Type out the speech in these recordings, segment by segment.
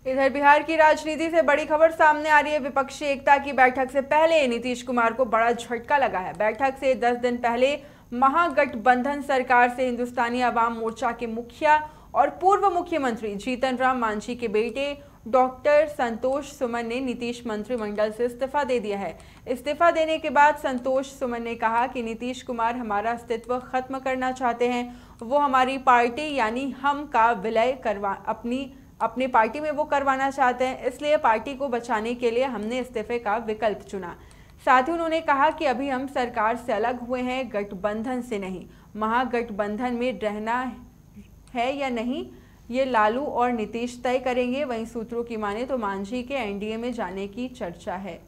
इधर बिहार की राजनीति से बड़ी खबर सामने आ रही है। विपक्षी एकता की बैठक से पहले नीतीश कुमार को बड़ा झटका लगा है। बैठक से 10 दिन पहले महागठबंधन सरकार से हिंदुस्तानी अवाम मोर्चा के मुखिया और पूर्व मुख्यमंत्री जीतन राम मांझी के बेटे डॉक्टर संतोष सुमन ने नीतीश मंत्रिमंडल से इस्तीफा दे दिया है। इस्तीफा देने के बाद संतोष सुमन ने कहा कि नीतीश कुमार हमारा अस्तित्व खत्म करना चाहते हैं। वो हमारी पार्टी यानी हम का विलय अपनी पार्टी में वो करवाना चाहते हैं, इसलिए पार्टी को बचाने के लिए हमने इस्तीफे का विकल्प चुना। साथ ही उन्होंने कहा कि अभी हम सरकार से अलग हुए हैं, गठबंधन से नहीं। महागठबंधन में रहना है या नहीं ये लालू और नीतीश तय करेंगे। वहीं सूत्रों की माने तो मांझी के एनडीए में जाने की चर्चा है।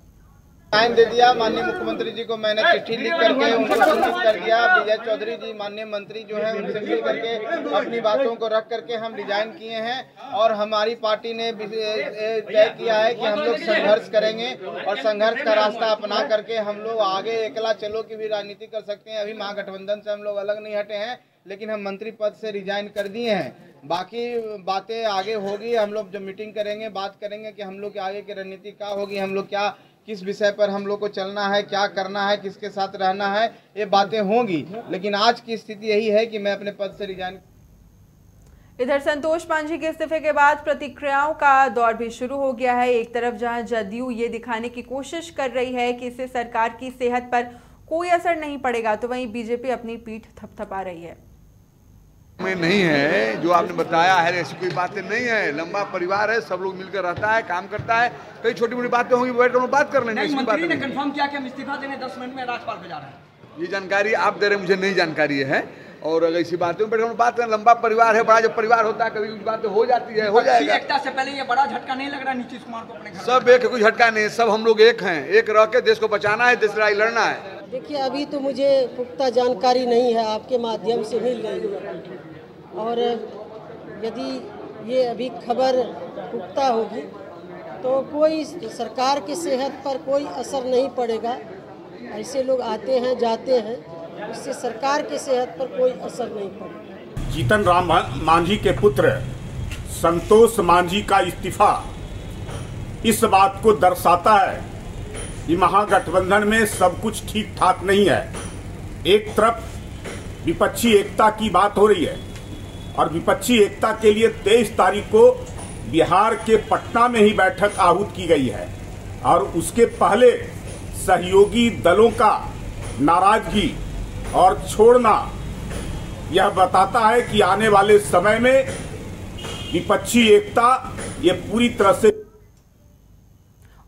साइन दे दिया माननीय मुख्यमंत्री जी को, मैंने चिट्ठी लिख करके उनको सूचित कर दिया। विजय चौधरी जी माननीय मंत्री जो है उनसे मिल करके अपनी बातों को रख करके हम रिजाइन किए हैं और हमारी पार्टी ने तय किया है कि हम लोग संघर्ष करेंगे और संघर्ष का रास्ता अपना करके हम लोग आगे अकेला चलो की भी राजनीति कर सकते हैं। अभी महागठबंधन से हम लोग अलग नहीं हटे हैं, लेकिन हम मंत्री पद से रिजाइन कर दिए हैं। बाकी बातें आगे होगी, हम लोग जब मीटिंग करेंगे बात करेंगे कि हम लोग के आगे की रणनीति क्या होगी, हम लोग क्या किस विषय पर हम लोग को चलना है, क्या करना है, किसके साथ रहना है, ये बातें होंगी। लेकिन आज की स्थिति यही है कि मैं अपने पद से रिजाइन। इधर संतोष मांझी के इस्तीफे के बाद प्रतिक्रियाओं का दौर भी शुरू हो गया है। एक तरफ जहां जदयू ये दिखाने की कोशिश कर रही है कि इससे सरकार की सेहत पर कोई असर नहीं पड़ेगा, तो वहीं बीजेपी अपनी पीठ थपथपा रही है। में नहीं है जो आपने बताया है, ऐसी कोई बातें नहीं है। लंबा परिवार है, सब लोग मिलकर रहता है, काम करता है। कई छोटी मोटी बातें होंगी, बैठ कर बात कर लेंगे। मंत्री ने कंफर्म किया कि हम इस्तीफा देने 10 मिनट में राजपाल पे जा रहे हैं। ये जानकारी आप दे रहे हैं, मुझे नहीं जानकारी है। और अगर इसी बातों में बैठ कर बात करें, लंबा परिवार है, बड़ा जब परिवार होता है कभी बातें हो जाती है, हो जाएगा। एकता से पहले ये बड़ा झटका नहीं लग रहा नीतीश कुमार को अपने घर? सब एक, कोई झटका नहीं, सब हम लोग एक हैं। एक रह के देश को बचाना है, देश लड़ाई लड़ना है। देखिए, अभी तो मुझे पुख्ता जानकारी नहीं है, आपके माध्यम से मिल रही है। और यदि ये अभी खबर पुख्ता होगी तो कोई सरकार की सेहत पर कोई असर नहीं पड़ेगा। ऐसे लोग आते हैं जाते हैं, इससे सरकार की सेहत पर कोई असर नहीं पड़ेगा। जीतन राम मांझी के पुत्र संतोष मांझी का इस्तीफा इस बात को दर्शाता है कि महागठबंधन में सब कुछ ठीक ठाक नहीं है। एक तरफ विपक्षी एकता की बात हो रही है और विपक्षी एकता के लिए 23 तारीख को बिहार के पटना में ही बैठक आहूत की गई है और उसके पहले सहयोगी दलों का नाराजगी और छोड़ना यह बताता है कि आने वाले समय में विपक्षी एकता ये पूरी तरह से।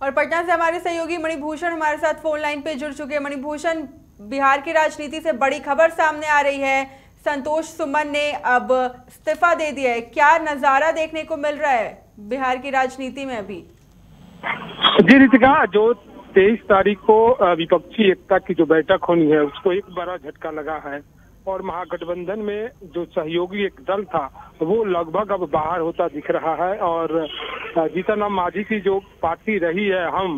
और पटना से हमारे सहयोगी मणिभूषण हमारे साथ फोन लाइन पे जुड़ चुके हैं। मणिभूषण, बिहार की राजनीति से बड़ी खबर सामने आ रही है। संतोष सुमन ने अब इस्तीफा दे दिया है। क्या नजारा देखने को मिल रहा है बिहार की राजनीति में अभी? जी रितिका, जो 23 तारीख को विपक्षी एकता की जो बैठक होनी है उसको एक बड़ा झटका लगा है और महागठबंधन में जो सहयोगी एक दल था वो लगभग अब बाहर होता दिख रहा है। और जीतन राम मांझी की जो पार्टी रही है हम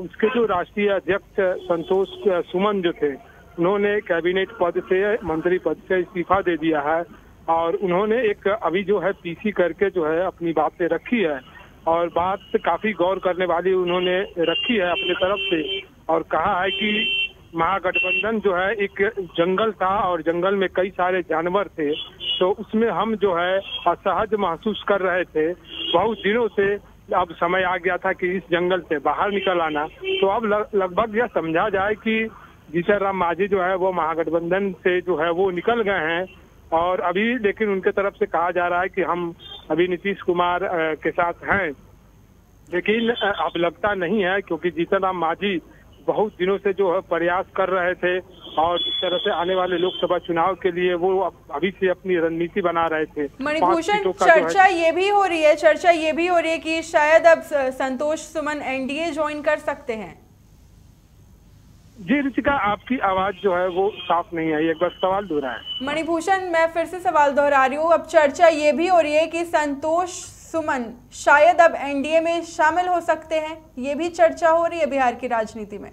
उसके जो राष्ट्रीय अध्यक्ष संतोष सुमन जो थे, उन्होंने कैबिनेट पद से, मंत्री पद से इस्तीफा दे दिया है और उन्होंने एक अभी जो है पीसी करके जो है अपनी बातें रखी है और बात काफी गौर करने वाली उन्होंने रखी है अपने तरफ से और कहा है कि महागठबंधन जो है एक जंगल था और जंगल में कई सारे जानवर थे, तो उसमें हम जो है असहज महसूस कर रहे थे। बहुत दिनों से अब समय आ गया था कि इस जंगल से बाहर निकल आना। तो अब लगभग यह समझा जाए कि जीतन राम मांझी जो है वो महागठबंधन से जो है वो निकल गए हैं और अभी लेकिन उनके तरफ से कहा जा रहा है कि हम अभी नीतीश कुमार के साथ हैं, लेकिन अब लगता नहीं है क्योंकि जीतन राम मांझी बहुत दिनों से जो है प्रयास कर रहे थे और इस तरह से आने वाले लोकसभा चुनाव के लिए वो अभी से अपनी रणनीति बना रहे थे। मणिभूषण, चर्चा ये भी हो रही है कि शायद अब संतोष सुमन एनडीए ज्वाइन कर सकते हैं। जी रितिका, आपकी आवाज जो है वो साफ नहीं आई, एक बार सवाल दोहराएं। मणिभूषण, मैं फिर से सवाल दोहरा रही हूँ। अब चर्चा ये भी हो रही है कि संतोष सुमन शायद अब एनडीए में शामिल हो सकते हैं, ये भी चर्चा हो रही है बिहार की राजनीति में।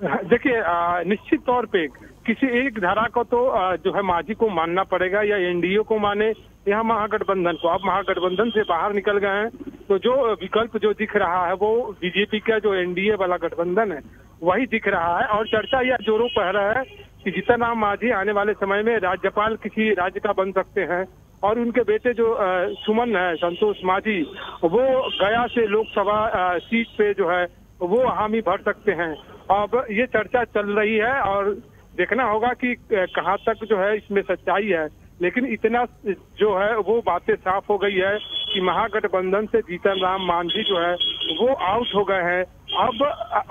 देखिए, निश्चित तौर पे किसी एक धारा को तो जो है मांझी को मानना पड़ेगा या एनडीए को माने या महागठबंधन को। आप महागठबंधन से बाहर निकल गए हैं तो जो विकल्प जो दिख रहा है वो बीजेपी का जो एनडीए वाला गठबंधन है वही दिख रहा है। और चर्चा यह जोरों पर है कि जीतन राम मांझी आने वाले समय में राज्यपाल किसी राज्य का बन सकते हैं और उनके बेटे जो सुमन है, संतोष मांझी, वो गया से लोकसभा सीट पे जो है वो हामी भर सकते हैं। अब ये चर्चा चल रही है और देखना होगा कि कहाँ तक जो है इसमें सच्चाई है। लेकिन इतना जो है वो बातें साफ हो गई है कि महागठबंधन से जीतन राम मांझी जो है वो आउट हो गए हैं। अब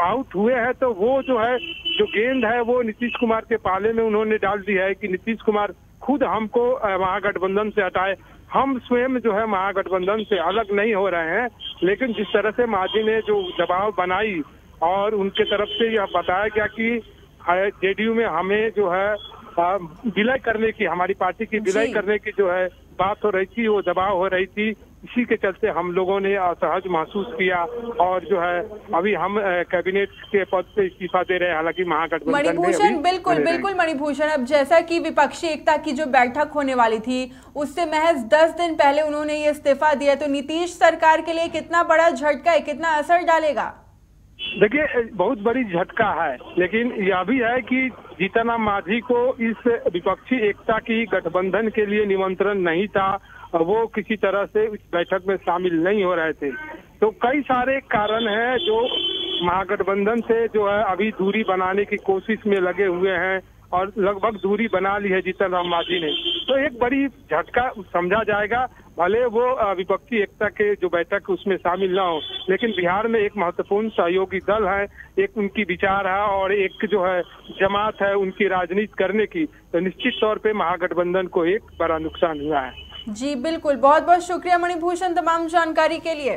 आउट हुए हैं तो वो जो है जो गेंद है वो नीतीश कुमार के पाले में उन्होंने डाल दी है कि नीतीश कुमार खुद हमको महागठबंधन से हटाए। हम स्वयं जो है महागठबंधन से अलग नहीं हो रहे हैं। लेकिन जिस तरह से मांझी ने जो दबाव बनाई और उनके तरफ से यह बताया गया कि जेडीयू में हमें जो है विलय करने की, हमारी पार्टी की विलय करने की जो है बात हो रही थी, वो दबाव हो रही थी, इसी के चलते हम लोगों ने असहज महसूस किया और जो है अभी हम कैबिनेट के पद से इस्तीफा दे रहे हैं। हालांकि महागठबंधन मणिभूषण, बिल्कुल मणिभूषण, अब जैसा कि विपक्षी एकता की जो बैठक होने वाली थी उससे महज 10 दिन पहले उन्होंने ये इस्तीफा दिया, तो नीतीश सरकार के लिए कितना बड़ा झटका है, कितना असर डालेगा? देखिए, बहुत बड़ी झटका है, लेकिन यह भी है कि जीतन राम मांझी को इस विपक्षी एकता की गठबंधन के लिए निमंत्रण नहीं था, वो किसी तरह से इस बैठक में शामिल नहीं हो रहे थे। तो कई सारे कारण हैं जो महागठबंधन से जो है अभी दूरी बनाने की कोशिश में लगे हुए हैं और लगभग दूरी बना ली है जीतन राम मांझी ने। तो एक बड़ी झटका समझा जाएगा, भले वो विपक्षी एकता के जो बैठक उसमें शामिल ना हो, लेकिन बिहार में एक महत्वपूर्ण सहयोगी दल है, एक उनकी विचार है और एक जो है जमात है उनकी राजनीति करने की। तो निश्चित तौर पे महागठबंधन को एक बड़ा नुकसान हुआ है। जी बिल्कुल, बहुत बहुत शुक्रिया मणिभूषण तमाम जानकारी के लिए।